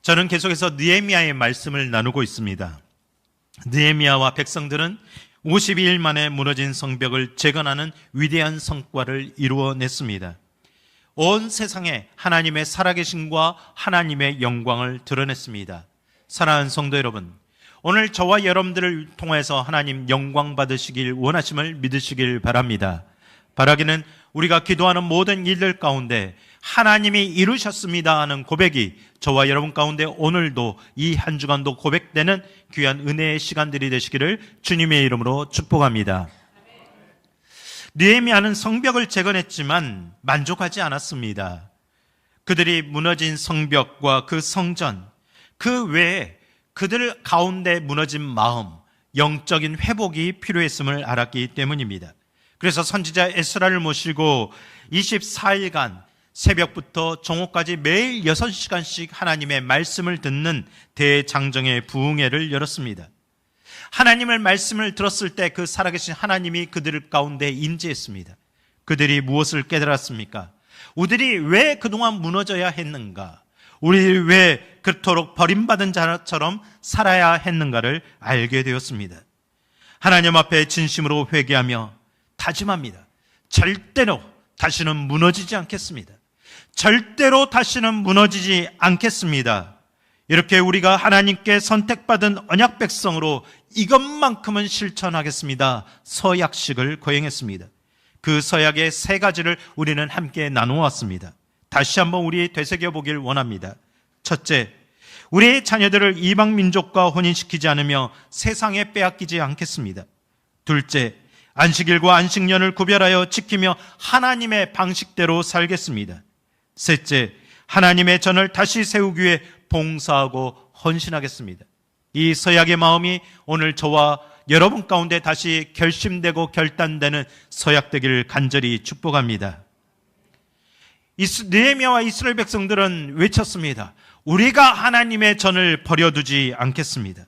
저는 계속해서 느헤미야의 말씀을 나누고 있습니다. 느헤미야와 백성들은 52일 만에 무너진 성벽을 재건하는 위대한 성과를 이루어냈습니다. 온 세상에 하나님의 살아계심과 하나님의 영광을 드러냈습니다. 사랑하는 성도 여러분, 오늘 저와 여러분들을 통해서 하나님 영광 받으시길 원하심을 믿으시길 바랍니다. 바라기는 우리가 기도하는 모든 일들 가운데 하나님이 이루셨습니다 하는 고백이 저와 여러분 가운데 오늘도 이 한 주간도 고백되는 귀한 은혜의 시간들이 되시기를 주님의 이름으로 축복합니다. 느헤미야는 성벽을 재건했지만 만족하지 않았습니다. 그들이 무너진 성벽과 그 성전, 그 외에 그들 가운데 무너진 마음, 영적인 회복이 필요했음을 알았기 때문입니다. 그래서 선지자 에스라를 모시고 24일간 새벽부터 정오까지 매일 6시간씩 하나님의 말씀을 듣는 대장정의 부흥회를 열었습니다. 하나님의 말씀을 들었을 때 그 살아계신 하나님이 그들 가운데 임재했습니다. 그들이 무엇을 깨달았습니까? 우리들이 왜 그동안 무너져야 했는가? 우리 왜 그토록 버림받은 자처럼 살아야 했는가를 알게 되었습니다. 하나님 앞에 진심으로 회개하며 다짐합니다. 절대로 다시는 무너지지 않겠습니다. 절대로 다시는 무너지지 않겠습니다. 이렇게 우리가 하나님께 선택받은 언약 백성으로 이것만큼은 실천하겠습니다. 서약식을 거행했습니다. 그 서약의 3가지를 우리는 함께 나누었습니다. 다시 한번 우리 되새겨보길 원합니다. 첫째, 우리의 자녀들을 이방 민족과 혼인시키지 않으며 세상에 빼앗기지 않겠습니다. 둘째, 안식일과 안식년을 구별하여 지키며 하나님의 방식대로 살겠습니다. 셋째, 하나님의 전을 다시 세우기 위해 봉사하고 헌신하겠습니다. 이 서약의 마음이 오늘 저와 여러분 가운데 다시 결심되고 결단되는 서약되기를 간절히 축복합니다. 느헤미야와 이스라엘 백성들은 외쳤습니다. 우리가 하나님의 전을 버려두지 않겠습니다.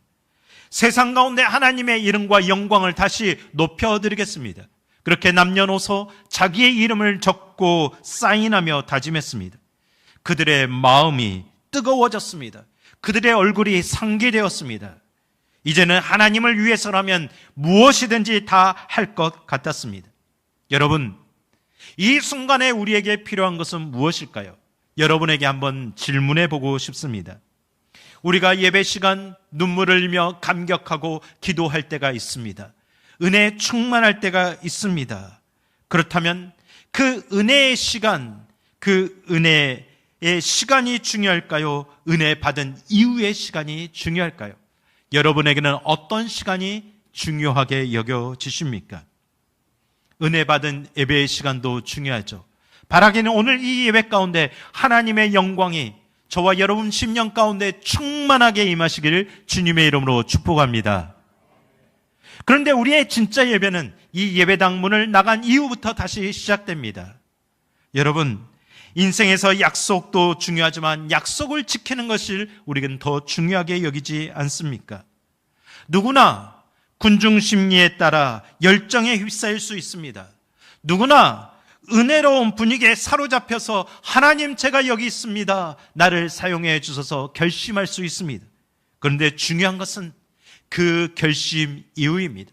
세상 가운데 하나님의 이름과 영광을 다시 높여드리겠습니다. 그렇게 남녀노소 자기의 이름을 적고 사인하며 다짐했습니다. 그들의 마음이 뜨거워졌습니다. 그들의 얼굴이 상기되었습니다. 이제는 하나님을 위해서라면 무엇이든지 다 할 것 같았습니다. 여러분, 이 순간에 우리에게 필요한 것은 무엇일까요? 여러분에게 한번 질문해 보고 싶습니다. 우리가 예배 시간 눈물을 흘리며 감격하고 기도할 때가 있습니다. 은혜에 충만할 때가 있습니다. 그렇다면 그 은혜의 시간, 그 은혜의 시간이 중요할까요? 은혜 받은 이후의 시간이 중요할까요? 여러분에게는 어떤 시간이 중요하게 여겨지십니까? 은혜 받은 예배의 시간도 중요하죠. 바라기는 오늘 이 예배 가운데 하나님의 영광이 저와 여러분 심령 가운데 충만하게 임하시기를 주님의 이름으로 축복합니다. 그런데 우리의 진짜 예배는 이 예배당 문을 나간 이후부터 다시 시작됩니다. 여러분, 인생에서 약속도 중요하지만 약속을 지키는 것을 우리는 더 중요하게 여기지 않습니까? 누구나 군중 심리에 따라 열정에 휩싸일 수 있습니다. 누구나 은혜로운 분위기에 사로잡혀서 하나님 제가 여기 있습니다, 나를 사용해 주셔서 결심할 수 있습니다. 그런데 중요한 것은 그 결심 이후입니다.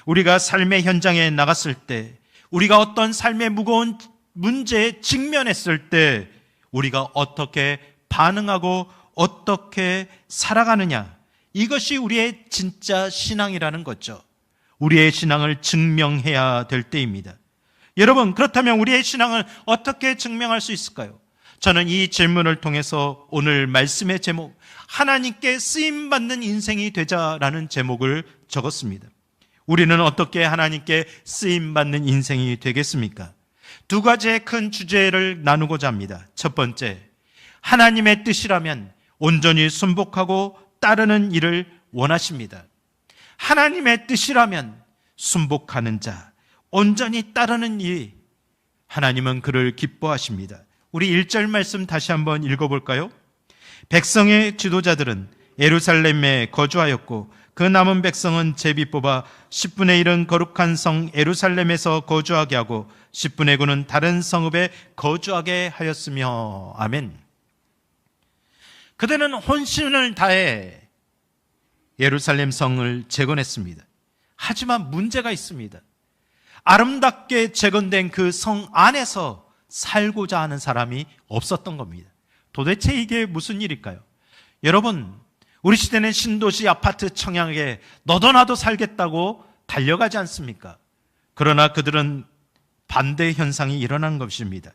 우리가 삶의 현장에 나갔을 때, 우리가 어떤 삶의 무거운 문제에 직면했을 때 우리가 어떻게 반응하고 어떻게 살아가느냐, 이것이 우리의 진짜 신앙이라는 거죠. 우리의 신앙을 증명해야 될 때입니다. 여러분, 그렇다면 우리의 신앙을 어떻게 증명할 수 있을까요? 저는 이 질문을 통해서 오늘 말씀의 제목, 하나님께 쓰임받는 인생이 되자라는 제목을 적었습니다. 우리는 어떻게 하나님께 쓰임받는 인생이 되겠습니까? 2가지의 큰 주제를 나누고자 합니다. 첫 번째, 하나님의 뜻이라면 온전히 순복하고 따르는 일을 원하십니다. 하나님의 뜻이라면 순복하는 자, 온전히 따르는 일, 하나님은 그를 기뻐하십니다. 우리 1절 말씀 다시 한번 읽어볼까요? 백성의 지도자들은 예루살렘에 거주하였고 그 남은 백성은 제비 뽑아 10분의 1은 거룩한 성 예루살렘에서 거주하게 하고 10분의 9는 다른 성읍에 거주하게 하였으며. 아멘. 그들은 혼신을 다해 예루살렘 성을 재건했습니다. 하지만 문제가 있습니다. 아름답게 재건된 그 성 안에서 살고자 하는 사람이 없었던 겁니다. 도대체 이게 무슨 일일까요? 여러분, 우리 시대는 신도시 아파트 청약에 너도 나도 살겠다고 달려가지 않습니까? 그러나 그들은 반대 현상이 일어난 것입니다.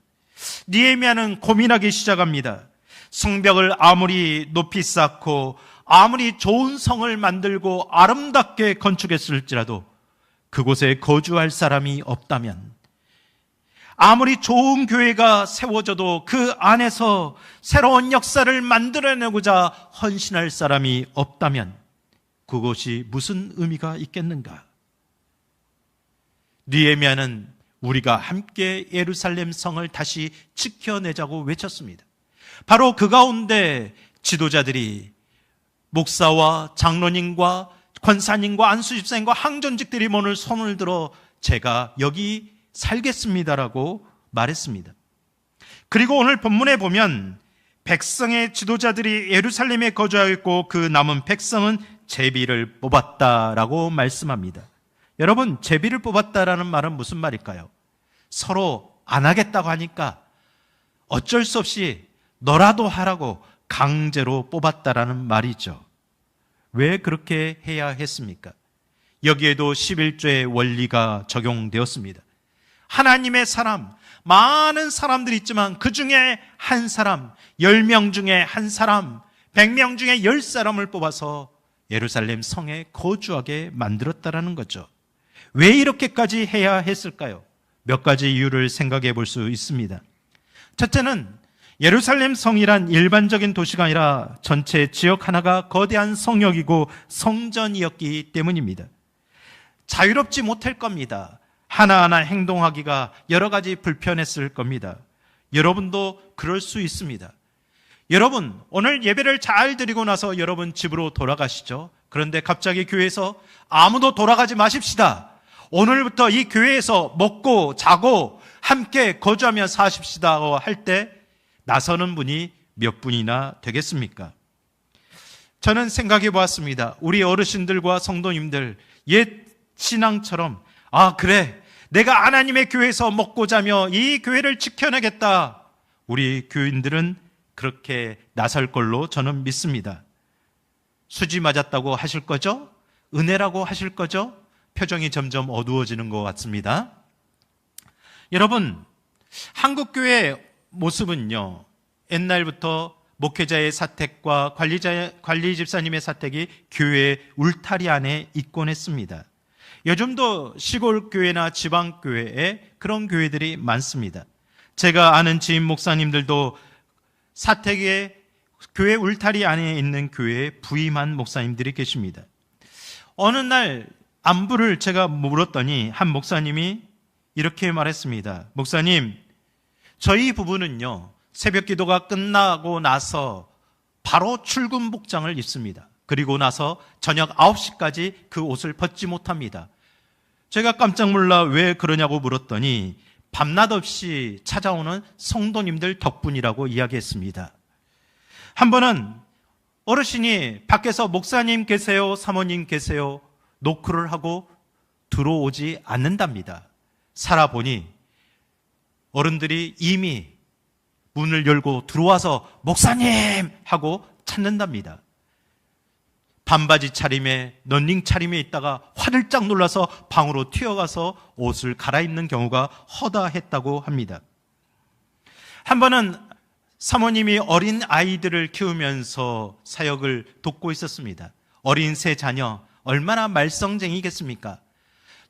느헤미야는 고민하기 시작합니다. 성벽을 아무리 높이 쌓고 아무리 좋은 성을 만들고 아름답게 건축했을지라도 그곳에 거주할 사람이 없다면, 아무리 좋은 교회가 세워져도 그 안에서 새로운 역사를 만들어내고자 헌신할 사람이 없다면 그것이 무슨 의미가 있겠는가? 느헤미야는 우리가 함께 예루살렘 성을 다시 지켜내자고 외쳤습니다. 바로 그 가운데 지도자들이, 목사와 장로님과 권사님과 안수집사님과 항전직들이 오늘 손을 들어 제가 여기 살겠습니다라고 말했습니다. 그리고 오늘 본문에 보면 백성의 지도자들이 예루살렘에 거주하였고 그 남은 백성은 제비를 뽑았다라고 말씀합니다. 여러분, 제비를 뽑았다라는 말은 무슨 말일까요? 서로 안 하겠다고 하니까 어쩔 수 없이 너라도 하라고 강제로 뽑았다라는 말이죠. 왜 그렇게 해야 했습니까? 여기에도 11조의 원리가 적용되었습니다. 하나님의 사람, 많은 사람들이 있지만 그 중에 한 사람, 10명 중에 한 사람, 100명 중에 10사람을 뽑아서 예루살렘 성에 거주하게 만들었다라는 거죠. 왜 이렇게까지 해야 했을까요? 몇 가지 이유를 생각해 볼 수 있습니다. 첫째는 예루살렘 성이란 일반적인 도시가 아니라 전체 지역 하나가 거대한 성역이고 성전이었기 때문입니다. 자유롭지 못할 겁니다. 하나하나 행동하기가 여러 가지 불편했을 겁니다. 여러분도 그럴 수 있습니다. 여러분, 오늘 예배를 잘 드리고 나서 여러분 집으로 돌아가시죠. 그런데 갑자기 교회에서 아무도 돌아가지 마십시다. 오늘부터 이 교회에서 먹고 자고 함께 거주하며 사십시다 할 때 나서는 분이 몇 분이나 되겠습니까? 저는 생각해 보았습니다. 우리 어르신들과 성도님들 옛 신앙처럼, 아 그래, 내가 하나님의 교회에서 먹고 자며 이 교회를 지켜내겠다, 우리 교인들은 그렇게 나설 걸로 저는 믿습니다. 수지 맞았다고 하실 거죠? 은혜라고 하실 거죠? 표정이 점점 어두워지는 것 같습니다. 여러분, 한국교회 모습은요, 옛날부터 목회자의 사택과 관리 집사님의 사택이 교회의 울타리 안에 있곤 했습니다. 요즘도 시골 교회나 지방 교회에 그런 교회들이 많습니다. 제가 아는 지인 목사님들도 사택에 교회 울타리 안에 있는 교회에 부임한 목사님들이 계십니다. 어느 날 안부를 제가 물었더니 한 목사님이 이렇게 말했습니다. 목사님, 저희 부부는요, 새벽 기도가 끝나고 나서 바로 출근 복장을 입습니다. 그리고 나서 저녁 9시까지 그 옷을 벗지 못합니다. 제가 깜짝 놀라 왜 그러냐고 물었더니 밤낮 없이 찾아오는 성도님들 덕분이라고 이야기했습니다. 한 번은 어르신이 밖에서 목사님 계세요, 사모님 계세요 노크를 하고 들어오지 않는답니다. 살아보니 어른들이 이미 문을 열고 들어와서 목사님 하고 찾는답니다. 반바지 차림에 런닝 차림에 있다가 화들짝 놀라서 방으로 튀어가서 옷을 갈아입는 경우가 허다했다고 합니다. 한 번은 사모님이 어린 아이들을 키우면서 사역을 돕고 있었습니다. 어린 세 자녀, 얼마나 말썽쟁이겠습니까?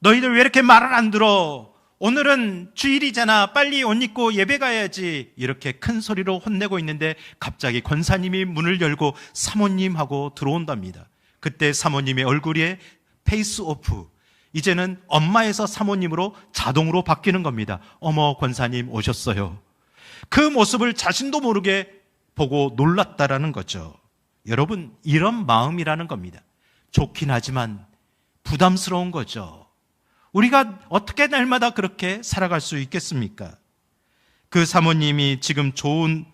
너희들 왜 이렇게 말을 안 들어? 오늘은 주일이잖아, 빨리 옷 입고 예배 가야지, 이렇게 큰 소리로 혼내고 있는데 갑자기 권사님이 문을 열고 사모님 하고 들어온답니다. 그때 사모님의 얼굴에 페이스 오프, 이제는 엄마에서 사모님으로 자동으로 바뀌는 겁니다. 어머, 권사님 오셨어요. 그 모습을 자신도 모르게 보고 놀랐다라는 거죠. 여러분, 이런 마음이라는 겁니다. 좋긴 하지만 부담스러운 거죠. 우리가 어떻게 날마다 그렇게 살아갈 수 있겠습니까? 그 사모님이 지금 좋은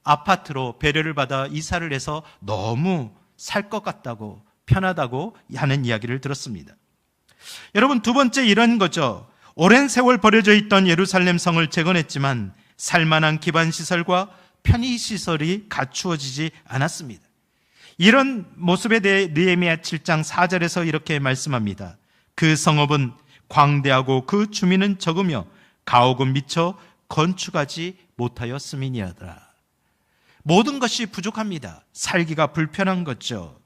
아파트로 배려를 받아 이사를 해서 너무 살 것 같다고, 편하다고 하는 이야기를 들었습니다. 여러분, 두 번째 이런 거죠. 오랜 세월 버려져 있던 예루살렘 성을 재건했지만 살만한 기반시설과 편의시설이 갖추어지지 않았습니다. 이런 모습에 대해 느헤미야 7장 4절에서 이렇게 말씀합니다. 그 성읍은 광대하고 그 주민은 적으며 가옥은 미처 건축하지 못하였음이니하더라. 모든 것이 부족합니다. 살기가 불편한 거죠.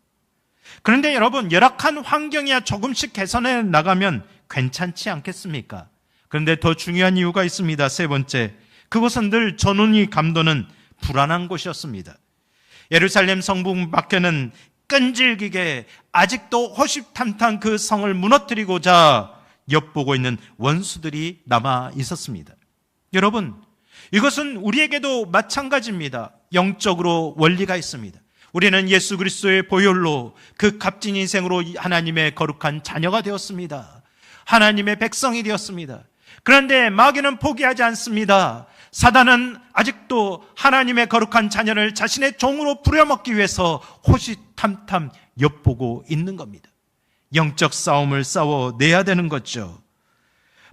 그런데 여러분, 열악한 환경이야 조금씩 개선해 나가면 괜찮지 않겠습니까? 그런데 더 중요한 이유가 있습니다. 세 번째, 그곳은 늘 전운이 감도는 불안한 곳이었습니다. 예루살렘 성문 밖에는 끈질기게 아직도 호시탐탐 그 성을 무너뜨리고자 엿보고 있는 원수들이 남아 있었습니다. 여러분, 이것은 우리에게도 마찬가지입니다. 영적으로 원리가 있습니다. 우리는 예수 그리스도의 보혈로 그 값진 인생으로 하나님의 거룩한 자녀가 되었습니다. 하나님의 백성이 되었습니다. 그런데 마귀는 포기하지 않습니다. 사단은 아직도 하나님의 거룩한 자녀를 자신의 종으로 부려먹기 위해서 호시탐탐 엿보고 있는 겁니다. 영적 싸움을 싸워내야 되는 거죠.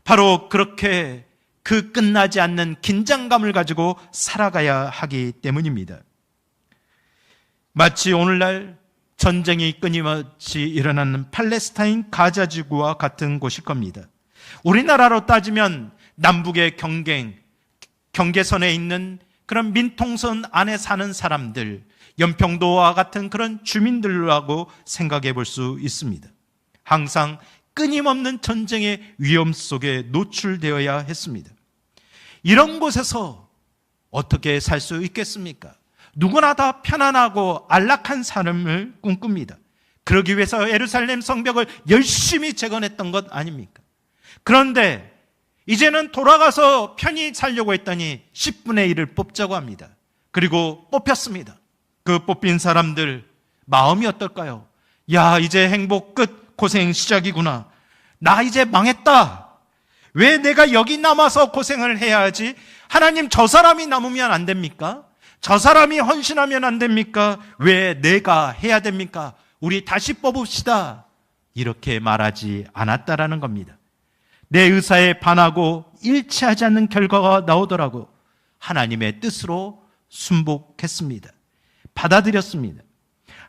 바로 그렇게 그 끝나지 않는 긴장감을 가지고 살아가야 하기 때문입니다. 마치 오늘날 전쟁이 끊임없이 일어나는 팔레스타인 가자 지구와 같은 곳일 겁니다. 우리나라로 따지면 남북의 경계선에 있는 그런 민통선 안에 사는 사람들, 연평도와 같은 그런 주민들하고 생각해 볼 수 있습니다. 항상 끊임없는 전쟁의 위험 속에 노출되어야 했습니다. 이런 곳에서 어떻게 살 수 있겠습니까? 누구나 다 편안하고 안락한 삶을 꿈꿉니다. 그러기 위해서 예루살렘 성벽을 열심히 재건했던 것 아닙니까? 그런데 이제는 돌아가서 편히 살려고 했더니 10분의 1을 뽑자고 합니다. 그리고 뽑혔습니다. 그 뽑힌 사람들 마음이 어떨까요? 야, 이제 행복 끝, 고생 시작이구나. 나 이제 망했다. 왜 내가 여기 남아서 고생을 해야 하지? 하나님, 저 사람이 남으면 안 됩니까? 저 사람이 헌신하면 안 됩니까? 왜 내가 해야 됩니까? 우리 다시 뽑읍시다. 이렇게 말하지 않았다라는 겁니다. 내 의사에 반하고 일치하지 않는 결과가 나오더라고 하나님의 뜻으로 순복했습니다. 받아들였습니다.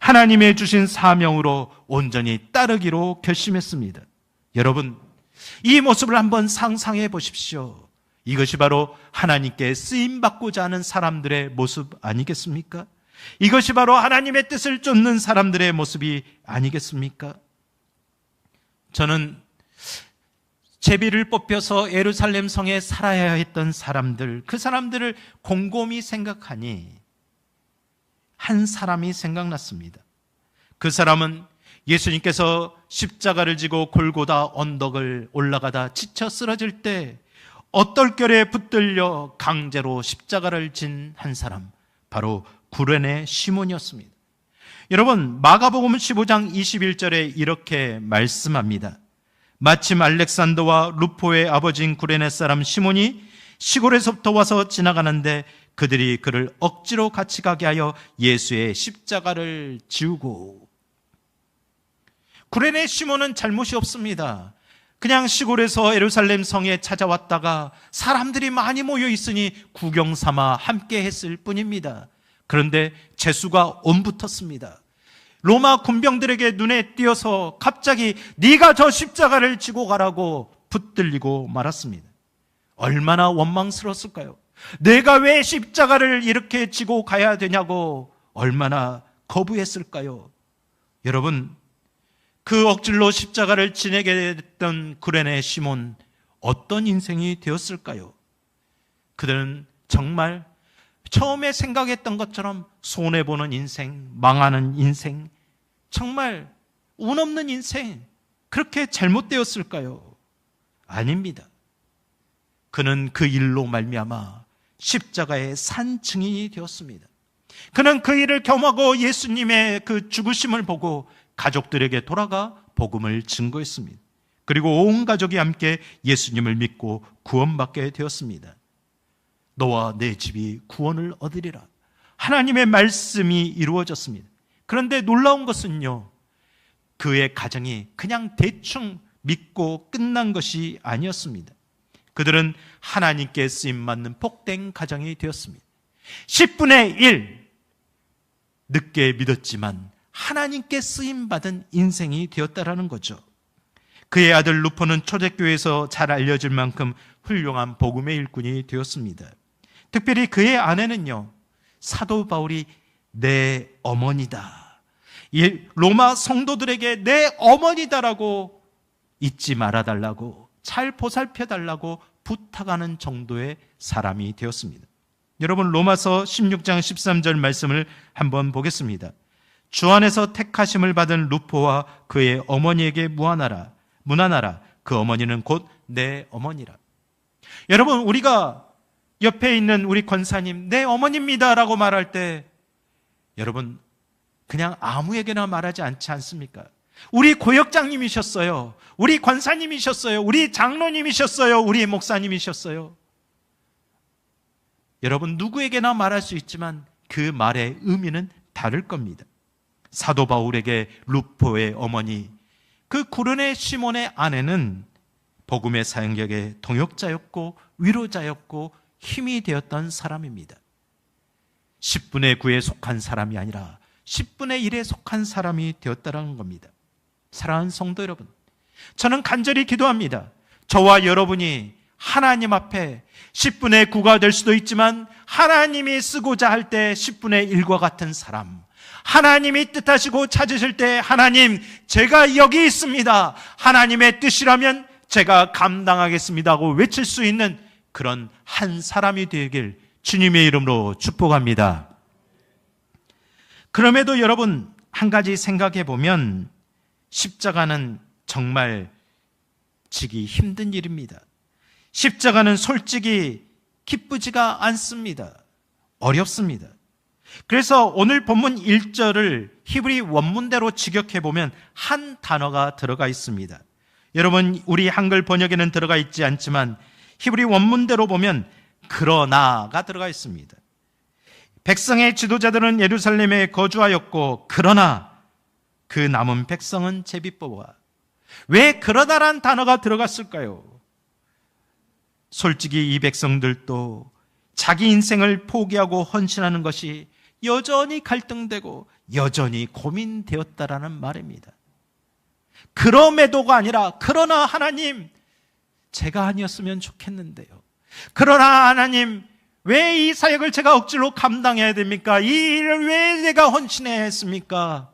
하나님의 주신 사명으로 온전히 따르기로 결심했습니다. 여러분, 이 모습을 한번 상상해 보십시오. 이것이 바로 하나님께 쓰임받고자 하는 사람들의 모습 아니겠습니까? 이것이 바로 하나님의 뜻을 쫓는 사람들의 모습이 아니겠습니까? 저는 제비를 뽑혀서 예루살렘 성에 살아야 했던 사람들, 그 사람들을 곰곰이 생각하니 한 사람이 생각났습니다. 그 사람은 예수님께서 십자가를 지고 골고다 언덕을 올라가다 지쳐 쓰러질 때 어떨결에 붙들려 강제로 십자가를 진 한 사람, 바로 구레네 시몬이었습니다. 여러분, 마가복음 15장 21절에 이렇게 말씀합니다. 마침 알렉산더와 루포의 아버지인 구레네 사람 시몬이 시골에서부터 와서 지나가는데 그들이 그를 억지로 같이 가게 하여 예수의 십자가를 지우고. 구레네 시몬은 잘못이 없습니다. 그냥 시골에서 예루살렘 성에 찾아왔다가 사람들이 많이 모여 있으니 구경 삼아 함께 했을 뿐입니다. 그런데 재수가 옴붙었습니다. 로마 군병들에게 눈에 띄어서 갑자기 네가 저 십자가를 지고 가라고 붙들리고 말았습니다. 얼마나 원망스러웠을까요? 내가 왜 십자가를 이렇게 지고 가야 되냐고 얼마나 거부했을까요? 여러분, 그 억질로 십자가를 지내게 됐던 구레네 시몬, 어떤 인생이 되었을까요? 그들은 정말 처음에 생각했던 것처럼 손해보는 인생, 망하는 인생, 정말 운 없는 인생, 그렇게 잘못되었을까요? 아닙니다. 그는 그 일로 말미암아 십자가의 산 증인이 되었습니다. 그는 그 일을 경험하고 예수님의 그 죽으심을 보고 가족들에게 돌아가 복음을 증거했습니다. 그리고 온 가족이 함께 예수님을 믿고 구원받게 되었습니다. 너와 내 집이 구원을 얻으리라. 하나님의 말씀이 이루어졌습니다. 그런데 놀라운 것은요, 그의 가정이 그냥 대충 믿고 끝난 것이 아니었습니다. 그들은 하나님께 쓰임받는 복된 가정이 되었습니다. 10분의 1 늦게 믿었지만 하나님께 쓰임받은 인생이 되었다라는 거죠. 그의 아들 루포는 초대교회에서 잘 알려질 만큼 훌륭한 복음의 일꾼이 되었습니다. 특별히 그의 아내는요, 사도 바울이 내 어머니다, 이 로마 성도들에게 내 어머니다라고 잊지 말아달라고, 잘 보살펴달라고 부탁하는 정도의 사람이 되었습니다. 여러분, 로마서 16장 13절 말씀을 한번 보겠습니다. 주 안에서 택하심을 받은 루포와 그의 어머니에게 문안하라. 그 어머니는 곧 내 어머니라. 여러분, 우리가 옆에 있는 우리 권사님 내 어머니입니다라고 말할 때 여러분 그냥 아무에게나 말하지 않지 않습니까? 우리 고역장님이셨어요. 우리 권사님이셨어요. 우리 장로님이셨어요. 우리 목사님이셨어요. 여러분, 누구에게나 말할 수 있지만 그 말의 의미는 다를 겁니다. 사도 바울에게 루포의 어머니, 그 구르네 시몬의 아내는 복음의 사역력의 동역자였고 위로자였고 힘이 되었던 사람입니다. 10분의 9에 속한 사람이 아니라 10분의 1에 속한 사람이 되었다는 겁니다. 사랑하는 성도 여러분, 저는 간절히 기도합니다. 저와 여러분이 하나님 앞에 10분의 9가 될 수도 있지만 하나님이 쓰고자 할 때 10분의 1과 같은 사람, 하나님이 뜻하시고 찾으실 때 하나님, 제가 여기 있습니다, 하나님의 뜻이라면 제가 감당하겠습니다 하고 외칠 수 있는 그런 한 사람이 되길 주님의 이름으로 축복합니다. 그럼에도 여러분, 한 가지 생각해 보면 십자가는 정말 지기 힘든 일입니다. 십자가는 솔직히 기쁘지가 않습니다. 어렵습니다. 그래서 오늘 본문 1절을 히브리 원문대로 직역해 보면 한 단어가 들어가 있습니다. 여러분, 우리 한글 번역에는 들어가 있지 않지만 히브리 원문대로 보면 그러나가 들어가 있습니다. 백성의 지도자들은 예루살렘에 거주하였고 그러나 그 남은 백성은 제비 뽑아. 왜 그러다란 단어가 들어갔을까요? 솔직히 이 백성들도 자기 인생을 포기하고 헌신하는 것이 여전히 갈등되고 여전히 고민되었다라는 말입니다. 그럼에도가 아니라 그러나 하나님, 제가 아니었으면 좋겠는데요. 그러나 하나님, 왜 이 사역을 제가 억지로 감당해야 됩니까? 이 일을 왜 내가 헌신해야 했습니까?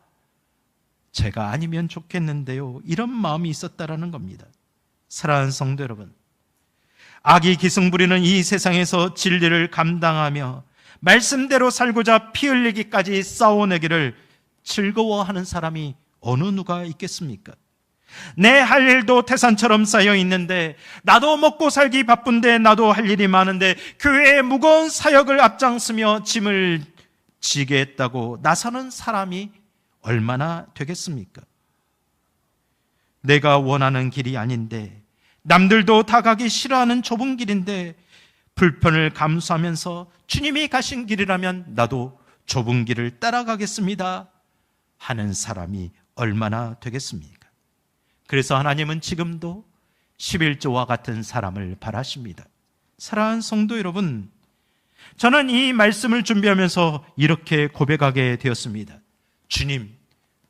제가 아니면 좋겠는데요. 이런 마음이 있었다라는 겁니다. 사랑하는 성도 여러분, 악이 기승 부리는 이 세상에서 진리를 감당하며 말씀대로 살고자 피 흘리기까지 싸워내기를 즐거워하는 사람이 어느 누가 있겠습니까? 내 할 일도 태산처럼 쌓여 있는데, 나도 먹고 살기 바쁜데, 나도 할 일이 많은데 교회의 무거운 사역을 앞장서며 짐을 지게 했다고 나서는 사람이 얼마나 되겠습니까? 내가 원하는 길이 아닌데, 남들도 다 가기 싫어하는 좁은 길인데 불편을 감수하면서 주님이 가신 길이라면 나도 좁은 길을 따라가겠습니다 하는 사람이 얼마나 되겠습니까? 그래서 하나님은 지금도 11조와 같은 사람을 바라십니다. 사랑하는 성도 여러분, 저는 이 말씀을 준비하면서 이렇게 고백하게 되었습니다. 주님,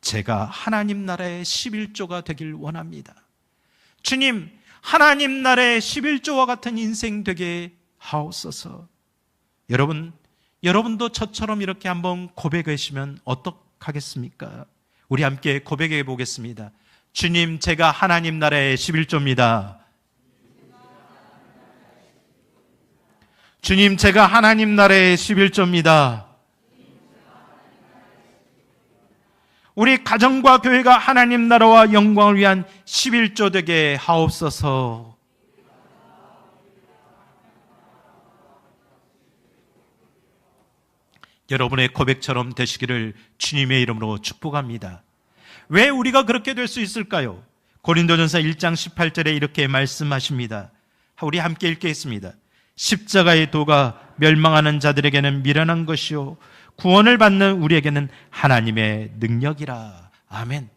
제가 하나님 나라의 11조가 되길 원합니다. 주님, 하나님 나라의 11조와 같은 인생 되게 하옵소서. 여러분도 저처럼 이렇게 한번 고백하시면 어떡하겠습니까? 우리 함께 고백해 보겠습니다. 주님, 제가 하나님 나라의 11조입니다. 주님, 제가 하나님 나라의 11조입니다. 우리 가정과 교회가 하나님 나라와 영광을 위한 11조 되게 하옵소서. 여러분의 고백처럼 되시기를 주님의 이름으로 축복합니다. 왜 우리가 그렇게 될 수 있을까요? 고린도전서 1장 18절에 이렇게 말씀하십니다. 우리 함께 읽겠습니다. 십자가의 도가 멸망하는 자들에게는 미련한 것이요 구원을 받는 우리에게는 하나님의 능력이라. 아멘.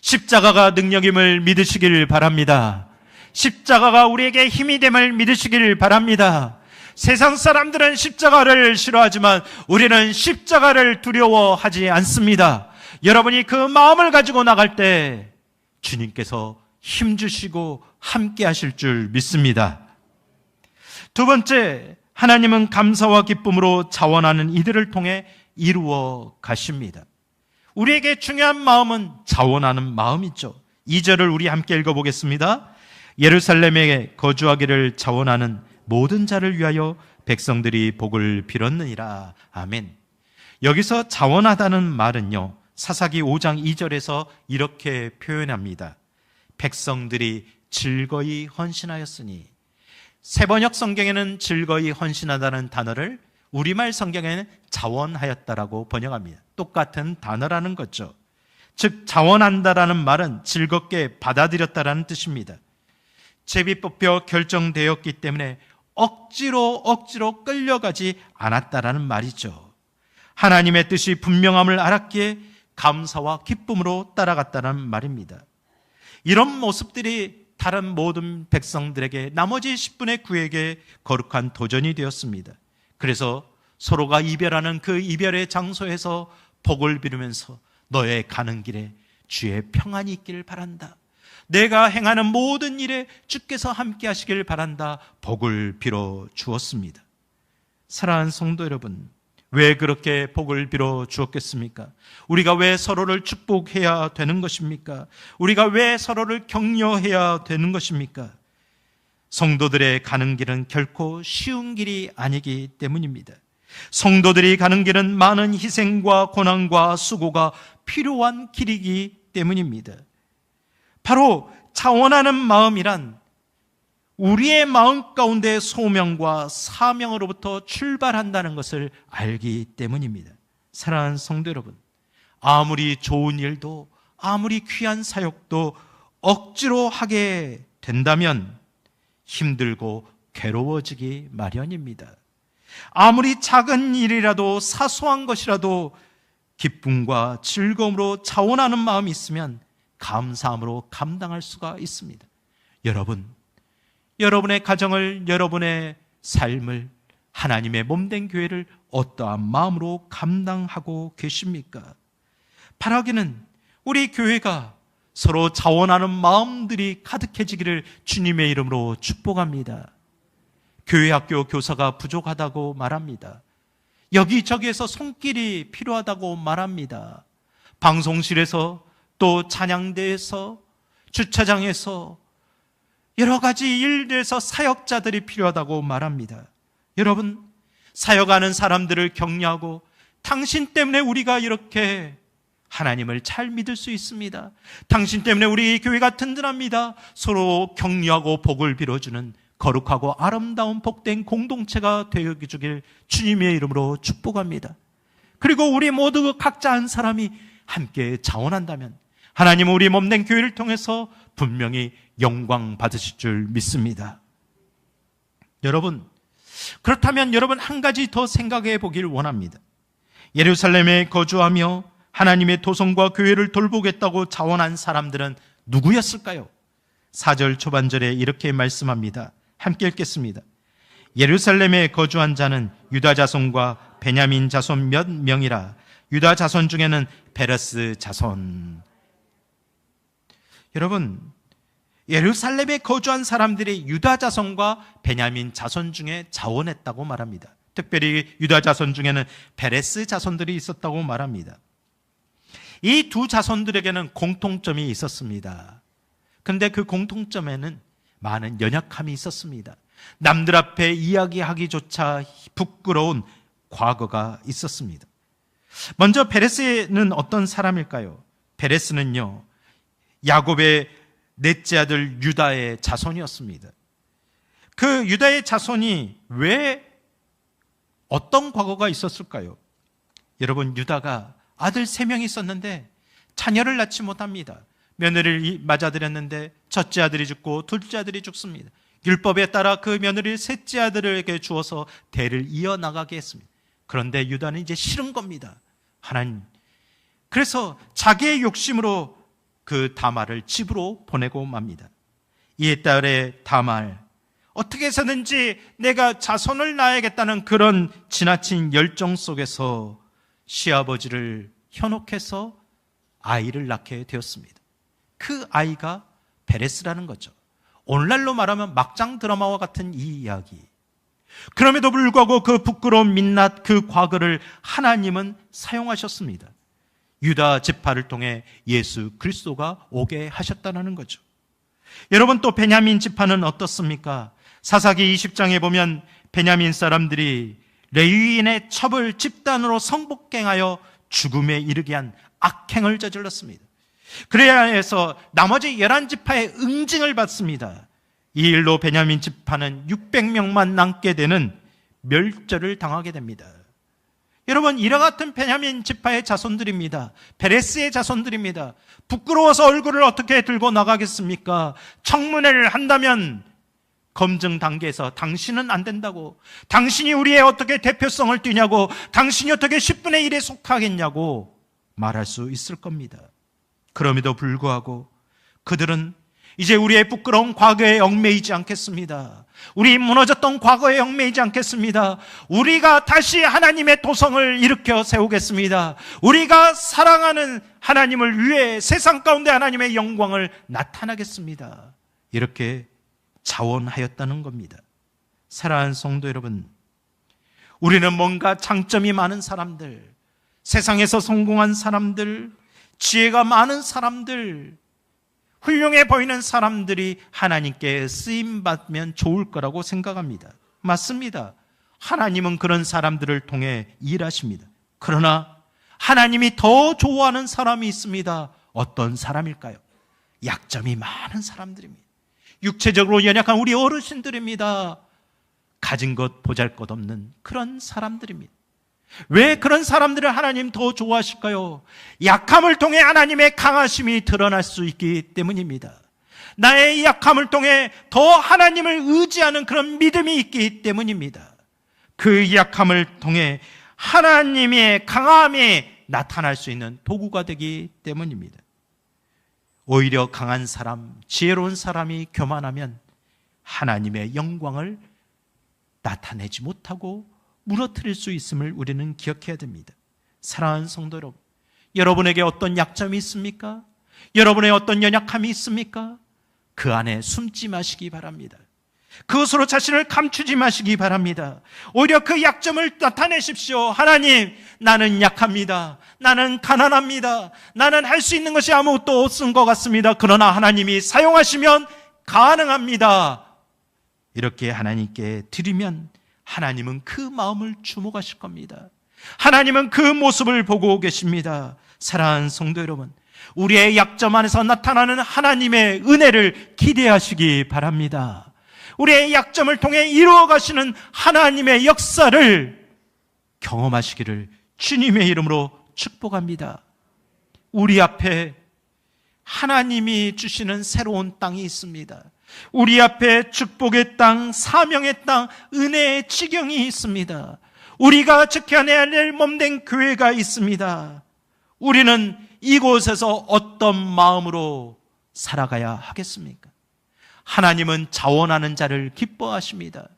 십자가가 능력임을 믿으시길 바랍니다. 십자가가 우리에게 힘이 됨을 믿으시길 바랍니다. 세상 사람들은 십자가를 싫어하지만 우리는 십자가를 두려워하지 않습니다. 여러분이 그 마음을 가지고 나갈 때 주님께서 힘주시고 함께 하실 줄 믿습니다. 두 번째, 하나님은 감사와 기쁨으로 자원하는 이들을 통해 이루어 가십니다. 우리에게 중요한 마음은 자원하는 마음이죠. 2절을 우리 함께 읽어보겠습니다. 예루살렘에 거주하기를 자원하는 모든 자를 위하여 백성들이 복을 빌었느니라. 아멘. 여기서 자원하다는 말은요, 사사기 5장 2절에서 이렇게 표현합니다. 백성들이 즐거이 헌신하였으니. 세번역 성경에는 즐거이 헌신하다는 단어를 우리말 성경에는 자원하였다라고 번역합니다. 똑같은 단어라는 거죠. 즉 자원한다라는 말은 즐겁게 받아들였다라는 뜻입니다. 제비 뽑혀 결정되었기 때문에 억지로 끌려가지 않았다라는 말이죠. 하나님의 뜻이 분명함을 알았기에 감사와 기쁨으로 따라갔다는 말입니다. 이런 모습들이 다른 모든 백성들에게, 나머지 10분의 9에게 거룩한 도전이 되었습니다. 그래서 서로가 이별하는 그 이별의 장소에서 복을 비르면서 너의 가는 길에 주의 평안이 있길 바란다. 내가 행하는 모든 일에 주께서 함께 하시길 바란다. 복을 빌어 주었습니다. 사랑하는 성도 여러분, 왜 그렇게 복을 빌어 주었겠습니까? 우리가 왜 서로를 축복해야 되는 것입니까? 우리가 왜 서로를 격려해야 되는 것입니까? 성도들의 가는 길은 결코 쉬운 길이 아니기 때문입니다. 성도들이 가는 길은 많은 희생과 고난과 수고가 필요한 길이기 때문입니다. 바로 자원하는 마음이란 우리의 마음 가운데 소명과 사명으로부터 출발한다는 것을 알기 때문입니다. 사랑하는 성도 여러분, 아무리 좋은 일도 아무리 귀한 사역도 억지로 하게 된다면 힘들고 괴로워지기 마련입니다. 아무리 작은 일이라도 사소한 것이라도 기쁨과 즐거움으로 자원하는 마음이 있으면 감사함으로 감당할 수가 있습니다. 여러분의 가정을, 여러분의 삶을, 하나님의 몸된 교회를 어떠한 마음으로 감당하고 계십니까? 바라기는 우리 교회가 서로 자원하는 마음들이 가득해지기를 주님의 이름으로 축복합니다. 교회 학교 교사가 부족하다고 말합니다. 여기저기에서 손길이 필요하다고 말합니다. 방송실에서, 또 찬양대에서, 주차장에서, 여러 가지 일들에서 사역자들이 필요하다고 말합니다. 여러분, 사역하는 사람들을 격려하고 당신 때문에 우리가 이렇게 하나님을 잘 믿을 수 있습니다. 당신 때문에 우리 교회가 든든합니다. 서로 격려하고 복을 빌어주는 거룩하고 아름다운 복된 공동체가 되어주길 주님의 이름으로 축복합니다. 그리고 우리 모두 각자 한 사람이 함께 자원한다면 하나님은 우리 몸된 교회를 통해서 분명히 영광 받으실 줄 믿습니다. 여러분, 그렇다면 여러분 한 가지 더 생각해 보길 원합니다. 예루살렘에 거주하며 하나님의 도성과 교회를 돌보겠다고 자원한 사람들은 누구였을까요? 4절 초반절에 이렇게 말씀합니다. 함께 읽겠습니다. 예루살렘에 거주한 자는 유다 자손과 베냐민 자손 몇 명이라. 유다 자손 중에는 베레스 자손. 여러분, 예루살렘에 거주한 사람들이 유다 자손과 베냐민 자손 중에 자원했다고 말합니다. 특별히 유다 자손 중에는 베레스 자손들이 있었다고 말합니다. 이 두 자손들에게는 공통점이 있었습니다. 그런데 그 공통점에는 많은 연약함이 있었습니다. 남들 앞에 이야기하기조차 부끄러운 과거가 있었습니다. 먼저 베레스는 어떤 사람일까요? 베레스는요, 야곱의 넷째 아들 유다의 자손이었습니다. 그 유다의 자손이 왜 어떤 과거가 있었을까요? 여러분, 유다가 아들 3명이 있었는데 자녀를 낳지 못합니다. 며느리를 맞아들였는데 첫째 아들이 죽고 둘째 아들이 죽습니다. 율법에 따라 그 며느리를 셋째 아들에게 주어서 대를 이어나가게 했습니다. 그런데 유다는 이제 싫은 겁니다. 하나님. 그래서 자기의 욕심으로 그 다말을 집으로 보내고 맙니다. 이에 따라 다말, 어떻게 해서든지 내가 자손을 낳아야겠다는 그런 지나친 열정 속에서 시아버지를 현혹해서 아이를 낳게 되었습니다. 그 아이가 베레스라는 거죠. 오늘날로 말하면 막장 드라마와 같은 이 이야기. 그럼에도 불구하고 그 부끄러운 민낯, 그 과거를 하나님은 사용하셨습니다. 유다 지파를 통해 예수 그리스도가 오게 하셨다는 거죠. 여러분, 또 베냐민 지파는 어떻습니까? 사사기 20장에 보면 베냐민 사람들이 레위인의 첩을 집단으로 성폭행하여 죽음에 이르게 한 악행을 저질렀습니다. 그래야 해서 나머지 11지파의 응징을 받습니다. 이 일로 베냐민 지파는 600명만 남게 되는 멸절을 당하게 됩니다. 여러분, 이와 같은 베냐민 지파의 자손들입니다. 베레스의 자손들입니다. 부끄러워서 얼굴을 어떻게 들고 나가겠습니까? 청문회를 한다면 검증 단계에서 당신은 안 된다고, 당신이 우리의 어떻게 대표성을 띠냐고, 당신이 어떻게 10분의 1에 속하겠냐고 말할 수 있을 겁니다. 그럼에도 불구하고 그들은 이제 우리의 부끄러운 과거에 얽매이지 않겠습니다. 우리 무너졌던 과거에 얽매이지 않겠습니다. 우리가 다시 하나님의 도성을 일으켜 세우겠습니다. 우리가 사랑하는 하나님을 위해 세상 가운데 하나님의 영광을 나타나겠습니다. 이렇게 자원하였다는 겁니다. 사랑하는 성도 여러분, 우리는 뭔가 장점이 많은 사람들, 세상에서 성공한 사람들, 지혜가 많은 사람들, 훌륭해 보이는 사람들이 하나님께 쓰임받으면 좋을 거라고 생각합니다. 맞습니다. 하나님은 그런 사람들을 통해 일하십니다. 그러나 하나님이 더 좋아하는 사람이 있습니다. 어떤 사람일까요? 약점이 많은 사람들입니다. 육체적으로 연약한 우리 어르신들입니다. 가진 것 보잘것없는 그런 사람들입니다. 왜 그런 사람들을 하나님 더 좋아하실까요? 약함을 통해 하나님의 강하심이 드러날 수 있기 때문입니다. 나의 약함을 통해 더 하나님을 의지하는 그런 믿음이 있기 때문입니다. 그 약함을 통해 하나님의 강함이 나타날 수 있는 도구가 되기 때문입니다. 오히려 강한 사람, 지혜로운 사람이 교만하면 하나님의 영광을 나타내지 못하고 무너뜨릴 수 있음을 우리는 기억해야 됩니다. 사랑하는 성도 여러분, 여러분에게 어떤 약점이 있습니까? 여러분의 어떤 연약함이 있습니까? 그 안에 숨지 마시기 바랍니다. 그것으로 자신을 감추지 마시기 바랍니다. 오히려 그 약점을 나타내십시오. 하나님, 나는 약합니다. 나는 가난합니다. 나는 할 수 있는 것이 아무것도 없은 것 같습니다. 그러나 하나님이 사용하시면 가능합니다. 이렇게 하나님께 드리면 하나님은 그 마음을 주목하실 겁니다. 하나님은 그 모습을 보고 계십니다. 사랑하는 성도 여러분, 우리의 약점 안에서 나타나는 하나님의 은혜를 기대하시기 바랍니다. 우리의 약점을 통해 이루어 가시는 하나님의 역사를 경험하시기를 주님의 이름으로 축복합니다. 우리 앞에 하나님이 주시는 새로운 땅이 있습니다. 우리 앞에 축복의 땅, 사명의 땅, 은혜의 지경이 있습니다. 우리가 지켜내야 할 몸된 교회가 있습니다. 우리는 이곳에서 어떤 마음으로 살아가야 하겠습니까? 하나님은 자원하는 자를 기뻐하십니다.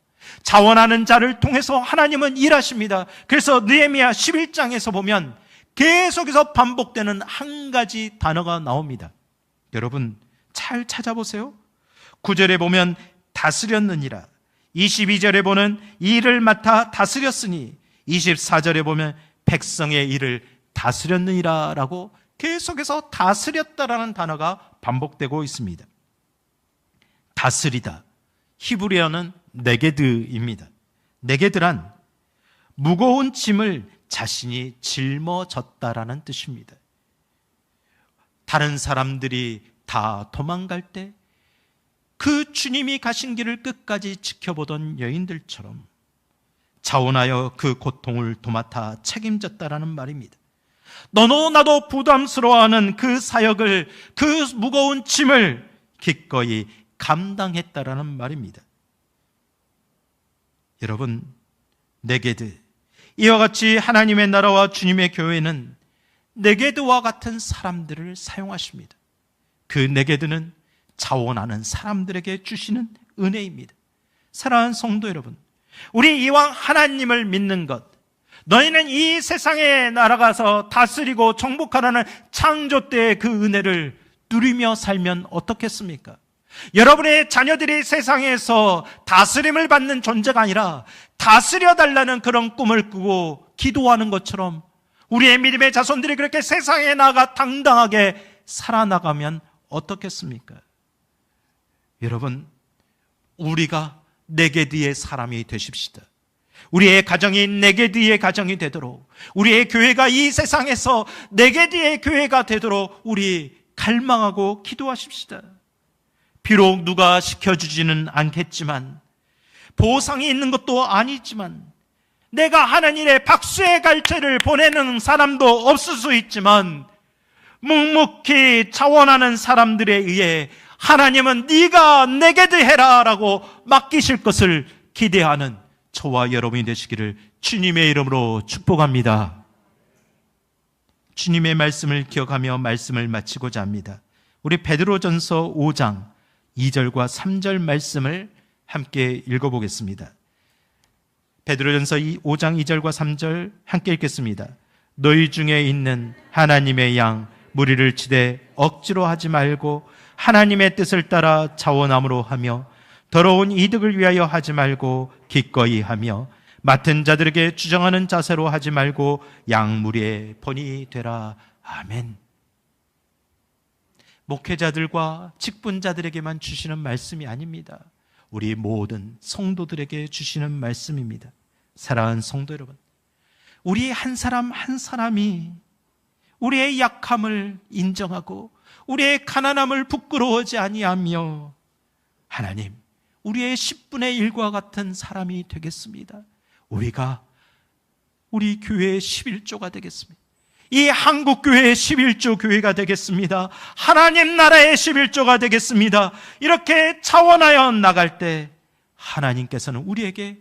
자원하는 자를 통해서 하나님은 일하십니다. 그래서 느헤미야 11장에서 보면 계속해서 반복되는 한 가지 단어가 나옵니다. 여러분 잘 찾아보세요. 9절에 보면 다스렸느니라, 22절에 보면 일을 맡아 다스렸으니, 24절에 보면 백성의 일을 다스렸느니라 라고 계속해서 다스렸다라는 단어가 반복되고 있습니다. 다스리다, 히브리어는 네게드입니다. 네게드란 무거운 짐을 자신이 짊어졌다라는 뜻입니다. 다른 사람들이 다 도망갈 때 그 주님이 가신 길을 끝까지 지켜보던 여인들처럼 자원하여 그 고통을 도맡아 책임졌다라는 말입니다. 너도 나도 부담스러워하는 그 사역을, 그 무거운 짐을 기꺼이 감당했다라는 말입니다. 여러분, 네게드, 이와 같이 하나님의 나라와 주님의 교회는 네게드와 같은 사람들을 사용하십니다. 그 네게드는 자원하는 사람들에게 주시는 은혜입니다. 사랑하는 성도 여러분, 우리 이왕 하나님을 믿는 것, 너희는 이 세상에 날아가서 다스리고 정복하라는 창조 때의 그 은혜를 누리며 살면 어떻겠습니까? 여러분의 자녀들이 세상에서 다스림을 받는 존재가 아니라 다스려달라는 그런 꿈을 꾸고 기도하는 것처럼 우리의 믿음의 자손들이 그렇게 세상에 나가 당당하게 살아나가면 어떻겠습니까? 여러분, 우리가 네게드의 사람이 되십시다. 우리의 가정이 네게드의 가정이 되도록, 우리의 교회가 이 세상에서 네게드의 교회가 되도록 우리 갈망하고 기도하십시다. 비록 누가 시켜주지는 않겠지만, 보상이 있는 것도 아니지만, 내가 하나님의 박수의 갈채를 보내는 사람도 없을 수 있지만, 묵묵히 자원하는 사람들에 의해 하나님은 네가 네게드 해라 라고 맡기실 것을 기대하는 저와 여러분이 되시기를 주님의 이름으로 축복합니다. 주님의 말씀을 기억하며 말씀을 마치고자 합니다. 우리 베드로전서 5장 2절과 3절 말씀을 함께 읽어보겠습니다. 베드로전서 5장 2절과 3절 함께 읽겠습니다. 너희 중에 있는 하나님의 양 무리를 치되 억지로 하지 말고 하나님의 뜻을 따라 자원함으로 하며 더러운 이득을 위하여 하지 말고 기꺼이 하며 맡은 자들에게 주정하는 자세로 하지 말고 양무리의 본이 되라. 아멘. 목회자들과 직분자들에게만 주시는 말씀이 아닙니다. 우리 모든 성도들에게 주시는 말씀입니다. 사랑하는 성도 여러분, 우리 한 사람 한 사람이 우리의 약함을 인정하고 우리의 가난함을 부끄러워하지 아니하며 하나님, 우리의 10분의 1과 같은 사람이 되겠습니다. 우리가 우리 교회의 11조가 되겠습니다. 이 한국교회의 11조 교회가 되겠습니다. 하나님 나라의 11조가 되겠습니다. 이렇게 차원하여 나갈 때 하나님께서는 우리에게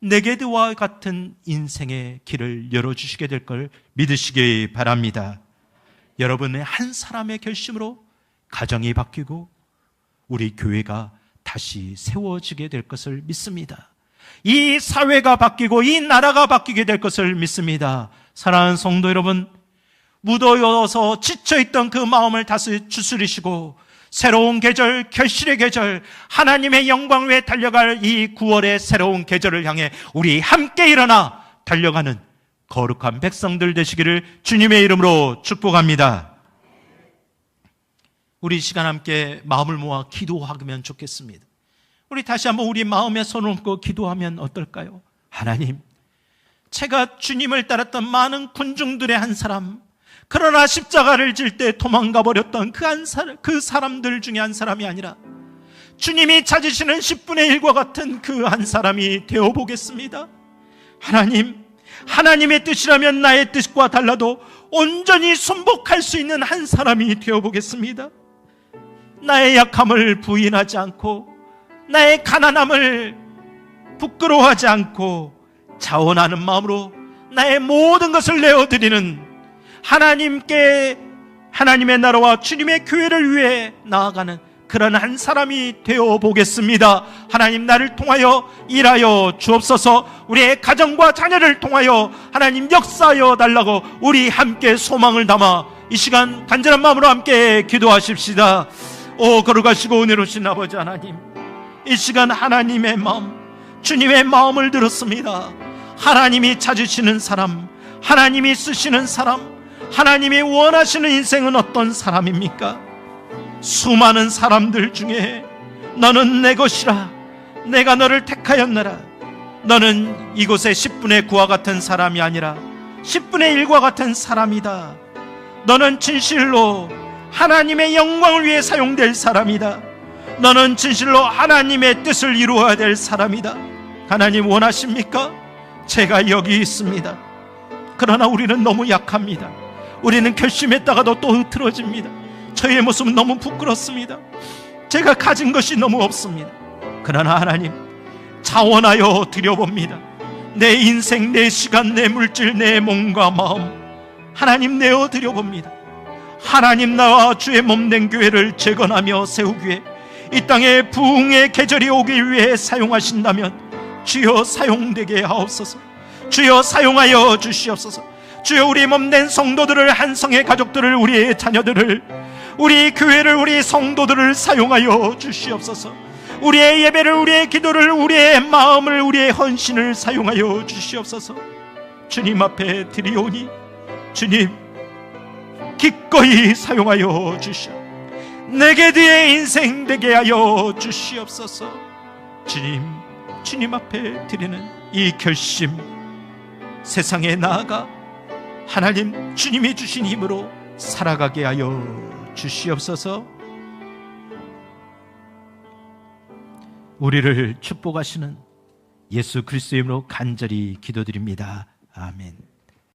네게드와 같은 인생의 길을 열어주시게 될 걸 믿으시기 바랍니다. 여러분의 한 사람의 결심으로 가정이 바뀌고 우리 교회가 다시 세워지게 될 것을 믿습니다. 이 사회가 바뀌고 이 나라가 바뀌게 될 것을 믿습니다. 사랑하는 성도 여러분, 무더워서 지쳐있던 그 마음을 다시 추스리시고 새로운 계절, 결실의 계절, 하나님의 영광 위에 달려갈 이 9월의 새로운 계절을 향해 우리 함께 일어나 달려가는 거룩한 백성들 되시기를 주님의 이름으로 축복합니다. 우리 이 시간 함께 마음을 모아 기도하면 좋겠습니다. 우리 다시 한번 우리 마음에 손을 얹고 기도하면 어떨까요? 하나님, 제가 주님을 따랐던 많은 군중들의 한 사람, 그러나 십자가를 질 때 도망가 버렸던 그 사람들 중에 한 사람이 아니라 주님이 찾으시는 10분의 1과 같은 그 한 사람이 되어보겠습니다. 하나님, 하나님의 뜻이라면 나의 뜻과 달라도 온전히 순복할 수 있는 한 사람이 되어보겠습니다. 나의 약함을 부인하지 않고 나의 가난함을 부끄러워하지 않고 자원하는 마음으로 나의 모든 것을 내어드리는 하나님께, 하나님의 나라와 주님의 교회를 위해 나아가는 그런 한 사람이 되어보겠습니다. 하나님, 나를 통하여 일하여 주옵소서. 우리의 가정과 자녀를 통하여 하나님 역사하여 달라고 우리 함께 소망을 담아 이 시간 간절한 마음으로 함께 기도하십시다. 오 거룩하시고 은혜로우신 아버지 하나님, 이 시간 하나님의 마음, 주님의 마음을 들었습니다. 하나님이 찾으시는 사람, 하나님이 쓰시는 사람, 하나님이 원하시는 인생은 어떤 사람입니까? 수많은 사람들 중에 너는 내 것이라, 내가 너를 택하였노라. 너는 이곳의 10분의 9와 같은 사람이 아니라 10분의 1과 같은 사람이다. 너는 진실로 하나님의 영광을 위해 사용될 사람이다. 너는 진실로 하나님의 뜻을 이루어야 될 사람이다. 하나님 원하십니까? 제가 여기 있습니다. 그러나 우리는 너무 약합니다. 우리는 결심했다가도 또 흐트러집니다. 저의 모습은 너무 부끄럽습니다. 제가 가진 것이 너무 없습니다. 그러나 하나님, 자원하여 드려봅니다. 내 인생, 내 시간, 내 물질, 내 몸과 마음 하나님 내어드려 봅니다. 하나님, 나와 주의 몸된 교회를 재건하며 세우기에 이 땅에 부흥의 계절이 오기 위해 사용하신다면 주여 사용되게 하옵소서. 주여 사용하여 주시옵소서. 주여 우리 몸된 성도들을, 한성의 가족들을, 우리의 자녀들을, 우리 교회를, 우리 성도들을 사용하여 주시옵소서. 우리의 예배를, 우리의 기도를, 우리의 마음을, 우리의 헌신을 사용하여 주시옵소서. 주님 앞에 드리오니 주님 기꺼이 사용하여 주시옵소서. 내게 뒤에 인생 되게 하여 주시옵소서. 주님 앞에 드리는 이 결심, 세상에 나아가 하나님 주님이 주신 힘으로 살아가게 하여 주시옵소서. 우리를 축복하시는 예수 그리스도의 이름으로 간절히 기도드립니다. 아멘.